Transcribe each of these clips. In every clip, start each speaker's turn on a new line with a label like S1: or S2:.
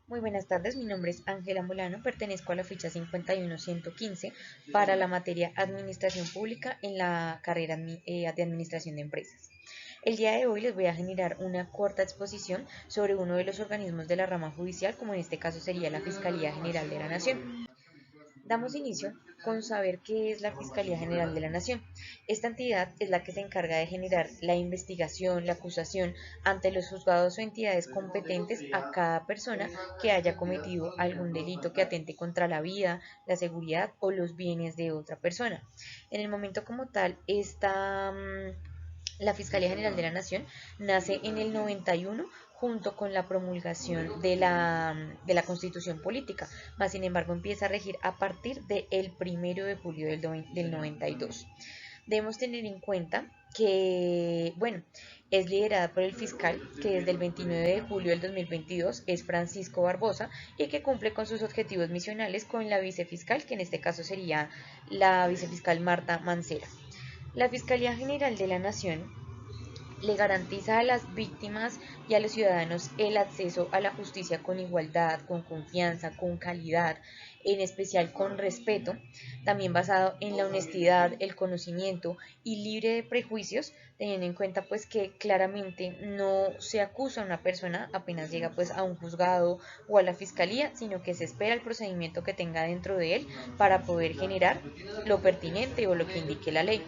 S1: Muy buenas tardes, mi nombre es Ángela Molano, pertenezco a la ficha 51115 para la materia Administración Pública en la carrera de Administración de Empresas. El día de hoy les voy a generar una corta exposición sobre uno de los organismos de la rama judicial, como en este caso sería la Fiscalía General de la Nación. Damos inicio con saber qué es la Fiscalía General de la Nación. Esta entidad es la que se encarga de generar la investigación, la acusación ante los juzgados o entidades competentes a cada persona que haya cometido algún delito que atente contra la vida, la seguridad o los bienes de otra persona. En el momento como tal, la Fiscalía General de la Nación nace en el 91 junto con la promulgación de la Constitución Política, más sin embargo empieza a regir a partir del 1 de julio del 92. Debemos tener en cuenta que, bueno, es liderada por el fiscal, que desde el 29 de julio del 2022 es Francisco Barbosa y que cumple con sus objetivos misionales con la vicefiscal, que en este caso sería la vicefiscal Marta Mancera. La Fiscalía General de la Nación le garantiza a las víctimas y a los ciudadanos el acceso a la justicia con igualdad, con confianza, con calidad, en especial con respeto, también basado en la honestidad, el conocimiento y libre de prejuicios, teniendo en cuenta pues que claramente no se acusa a una persona apenas llega pues a un juzgado o a la fiscalía, sino que se espera el procedimiento que tenga dentro de él para poder generar lo pertinente o lo que indique la ley.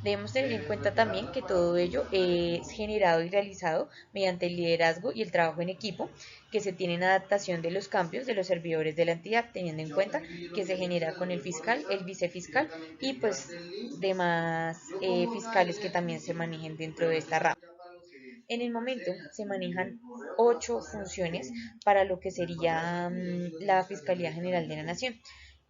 S1: Debemos tener en cuenta también que todo ello es generado y realizado mediante el liderazgo y el trabajo en equipo que se tiene en adaptación de los cambios de los servidores de la entidad, teniendo en cuenta que se genera con el fiscal, el vicefiscal y pues demás fiscales que también se manejen dentro de esta rama. En el momento se manejan 8 funciones para lo que sería la Fiscalía General de la Nación.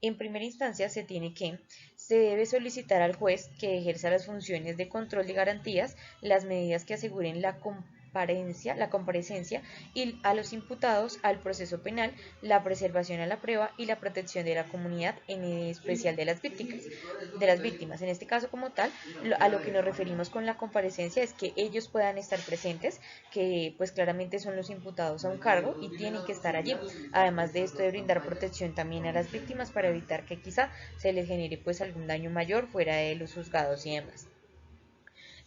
S1: En primera instancia se debe solicitar al juez que ejerza las funciones de control de garantías, las medidas que aseguren la comparecencia y a los imputados al proceso penal, la preservación a la prueba y la protección de la comunidad, en especial de las víctimas. En este caso como tal, a lo que nos referimos con la comparecencia es que ellos puedan estar presentes, que pues claramente son los imputados a un cargo y tienen que estar allí. Además de esto, de brindar protección también a las víctimas para evitar que quizá se les genere pues algún daño mayor fuera de los juzgados y demás.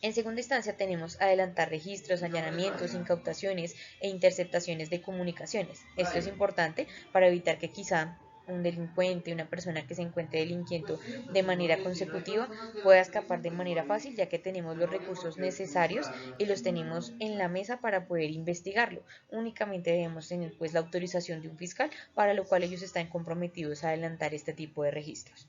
S1: En segunda instancia tenemos adelantar registros, allanamientos, incautaciones e interceptaciones de comunicaciones. Esto es importante para evitar que quizá un delincuente, una persona que se encuentre delinquiendo de manera consecutiva pueda escapar de manera fácil, ya que tenemos los recursos necesarios y los tenemos en la mesa para poder investigarlo. Únicamente debemos tener pues la autorización de un fiscal, para lo cual ellos están comprometidos a adelantar este tipo de registros.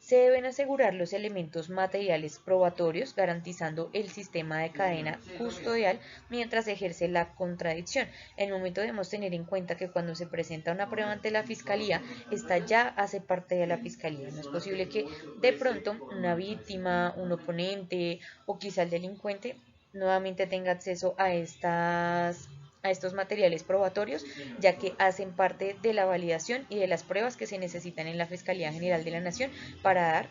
S1: Se deben asegurar los elementos materiales probatorios, garantizando el sistema de cadena custodial mientras se ejerce la contradicción. En el momento debemos tener en cuenta que cuando se presenta una prueba ante la fiscalía, esta ya hace parte de la fiscalía. No es posible que de pronto una víctima, un oponente o quizá el delincuente nuevamente tenga acceso a estos materiales probatorios, ya que hacen parte de la validación y de las pruebas que se necesitan en la Fiscalía General de la Nación para dar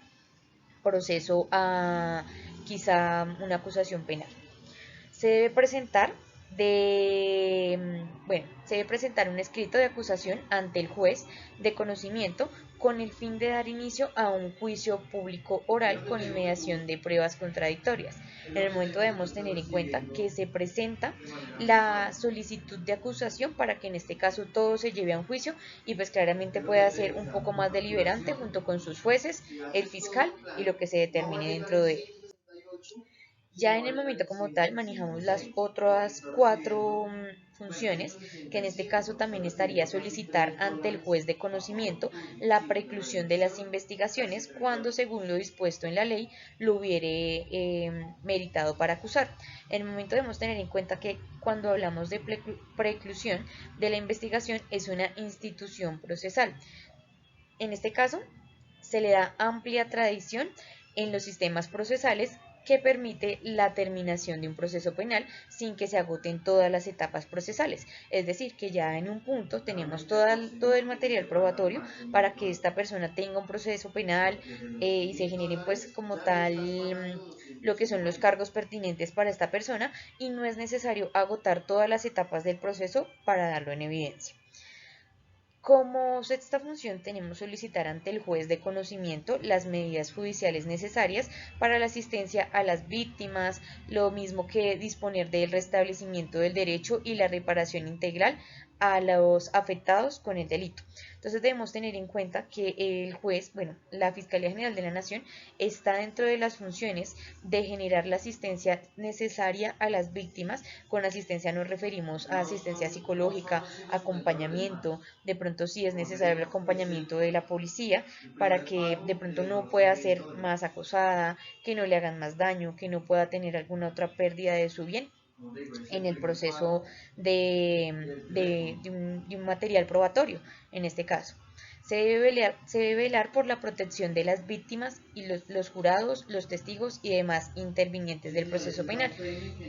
S1: proceso a quizá una acusación penal. Se debe presentar se debe presentar un escrito de acusación ante el juez de conocimiento con el fin de dar inicio a un juicio público oral con inmediación de pruebas contradictorias. En el momento debemos tener en cuenta que se presenta la solicitud de acusación para que en este caso todo se lleve a un juicio y pues claramente pueda ser un poco más deliberante junto con sus jueces, el fiscal y lo que se determine dentro de él. Ya en el momento como tal manejamos las otras 4 funciones, que en este caso también estaría solicitar ante el juez de conocimiento la preclusión de las investigaciones cuando, según lo dispuesto en la ley, lo hubiere meritado para acusar. En el momento debemos tener en cuenta que cuando hablamos de preclusión de la investigación es una institución procesal. En este caso, se le da amplia tradición en los sistemas procesales que permite la terminación de un proceso penal sin que se agoten todas las etapas procesales. Es decir, que ya en un punto tenemos todo el material probatorio para que esta persona tenga un proceso penal y se generen pues como tal lo que son los cargos pertinentes para esta persona y no es necesario agotar todas las etapas del proceso para darlo en evidencia. Como sexta función tenemos solicitar ante el juez de conocimiento las medidas judiciales necesarias para la asistencia a las víctimas, lo mismo que disponer del restablecimiento del derecho y la reparación integral a los afectados con el delito. Entonces debemos tener en cuenta que el juez, bueno, la Fiscalía General de la Nación está dentro de las funciones de generar la asistencia necesaria a las víctimas. Con asistencia nos referimos a asistencia psicológica, acompañamiento, de pronto si es necesario el acompañamiento de la policía para que de pronto no pueda ser más acosada, que no le hagan más daño, que no pueda tener alguna otra pérdida de su bien en el proceso de un material probatorio, en este caso. Se debe velar por la protección de las víctimas y los jurados, los testigos y demás intervinientes del proceso penal.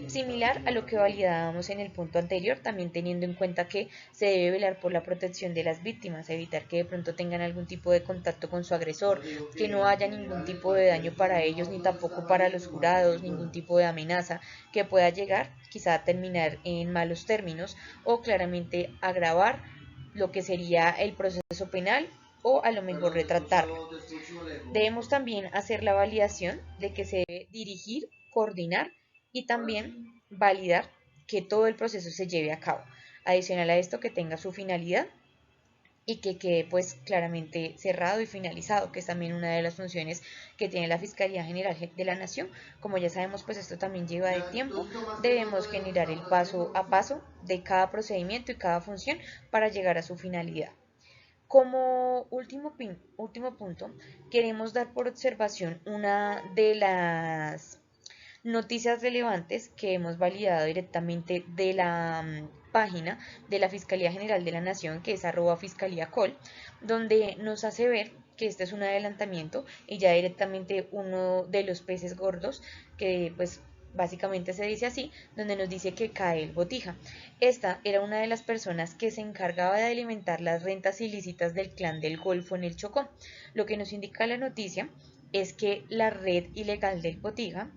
S1: Similar a lo que validábamos en el punto anterior, también teniendo en cuenta que se debe velar por la protección de las víctimas, evitar que de pronto tengan algún tipo de contacto con su agresor, que no haya ningún tipo de daño para ellos ni tampoco para los jurados, ningún tipo de amenaza que pueda llegar quizá a terminar en malos términos o claramente agravar lo que sería el proceso penal o a lo mejor retratarlo. Debemos también hacer la validación de que se debe dirigir, coordinar y también validar que todo el proceso se lleve a cabo. Adicional a esto, que tenga su finalidad y que quede pues claramente cerrado y finalizado, que es también una de las funciones que tiene la Fiscalía General de la Nación. Como ya sabemos, pues esto también lleva de tiempo, debemos generar el paso a paso de cada procedimiento y cada función para llegar a su finalidad. Como último punto, queremos dar por observación una de las noticias relevantes que hemos validado directamente de la página de la Fiscalía General de la Nación, que es @fiscaliacol, donde nos hace ver que este es un adelantamiento y ya directamente uno de los peces gordos que pues básicamente se dice así, donde nos dice que Kael Botija. Esta era una de las personas que se encargaba de alimentar las rentas ilícitas del clan del Golfo en el Chocó. Lo que nos indica la noticia es que la red ilegal del Botija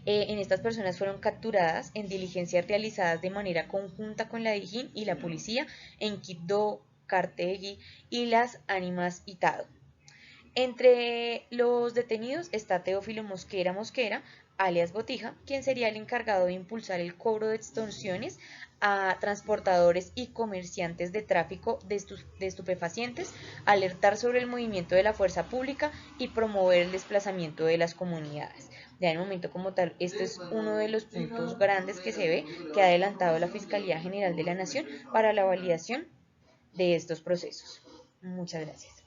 S1: en estas personas fueron capturadas en diligencias realizadas de manera conjunta con la DIJÍN y la policía en Quibdó, Cartegui y Las Ánimas Itado. Entre los detenidos está Teófilo Mosquera, alias Botija, quien sería el encargado de impulsar el cobro de extorsiones a transportadores y comerciantes de tráfico de estupefacientes, alertar sobre el movimiento de la fuerza pública y promover el desplazamiento de las comunidades. Ya en el momento como tal, este es uno de los puntos grandes que se ve que ha adelantado la Fiscalía General de la Nación para la validación de estos procesos. Muchas gracias.